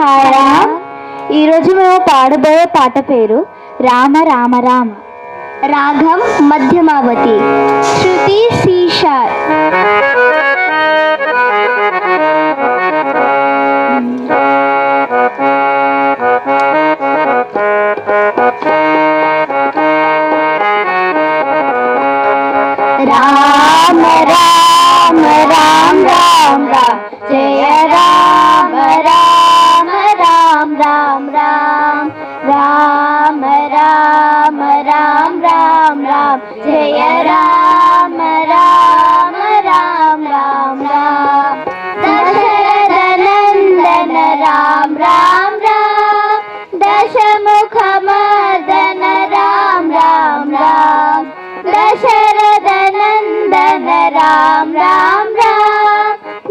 సాయిరామ్. ఈరోజు మేము పాడబోయే పాట పేరు రామ రామ రామ. రాగం మధ్యమావతి, శృతి సీషార్. రామ రామ రామ రామ రామ జయ రామ రామ రామ రామ రామ రామ రామ రామ రామ రామ జయ రామ రామ రామ రామ రామ దశరథ నందన రామ రామ రామ దశముఖ మర్దన రామ రామ రామ దశరథ నందన రామ రామ రామ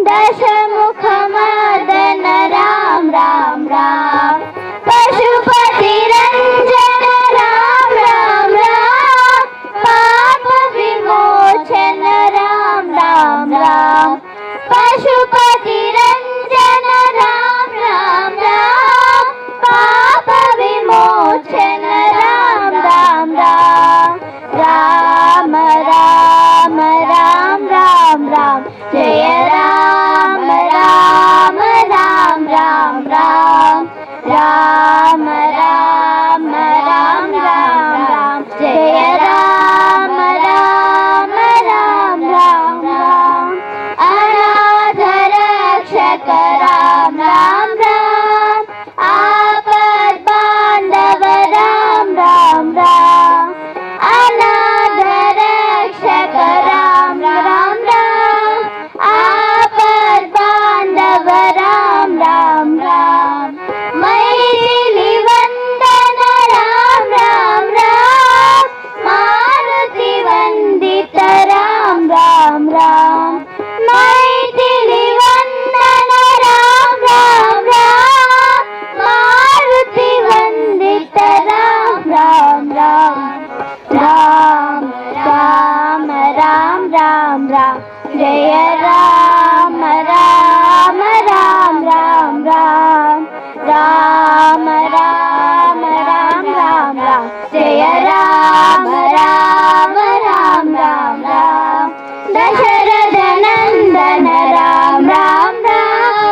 దశముఖ మర్దన రామ రామ రామ పశుపతి రంజన రామ రామ రామ పాప విమోచన రామ రామ రామ పశుపతి రంజన రామ రామ రామ పాప విమోచన రామ రామ రామ రామ రామ రామ రామ జయ రామ రామ రామ రామ రామ రామ రామ రామ రామ జయ రామ రామ రామ రామ రామ అనాథ రక్షక రామ రామ రామ ఆపద్ బాంధవ రామ రామ రామ అనాథ రక్షక రామ రామ రామ ఆపద్ బాంధవ రామ రామ రామ మైథిలి వందన రామ రామ రామ మారుతి వందిత రామ రామ రామ మైథిలి వందన రామ రామ రామ మారుతి వందిత రామ రామ రామ రామ రామ రామ రామ జయ రామ రామ రామ రామ రామ రామ రామ రామ రామ జయ రామ రామ రామ రామ రామ దశరథ నందన రామ రామ రామ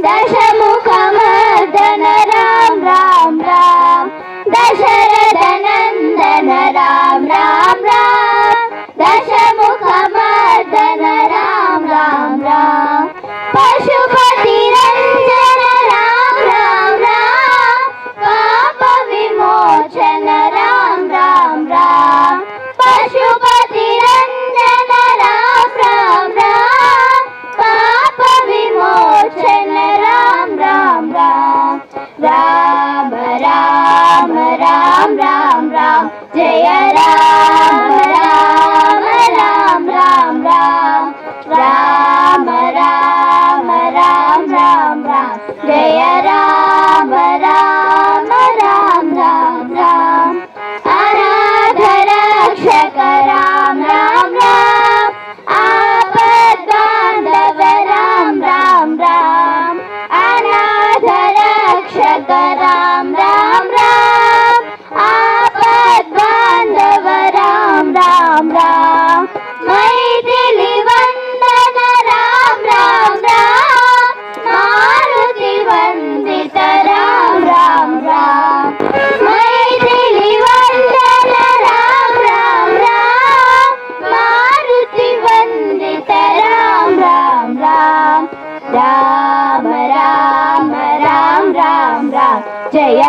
దశముఖ మర్దన రామ రామ రామ దశరథ నందన రామ రామ రామ దశముఖ మర్దన రామ రామ రామ పశుపతి రంజన రామ రామ రామ పాప విమోచన రామ రామ రామ పశుపతి రంజన రామ రామ రామ పాప విమోచన రామ రామ రామ రామ రామ రామ రామ జయ రామ రామ రామ రామ రామ రామ రామ రామ రామ జయ రామ రామ రామ రామ రామ అనాథ రక్షక రామ రామ రామ ఆపద్ బాంధవ రామ రామ రామ అనాథ రక్షక రామ రామ రామ ఆపద్ బాంధవ రామ రామ రామ మైథిలి వందన రామ రామ రామ మారుతి వందిత రామ రామ రామ మైథిలి వందన రామ రామ రామ మారుతి వందిత రామ రామ రామ రామ రామ రామ రామ రామ జయ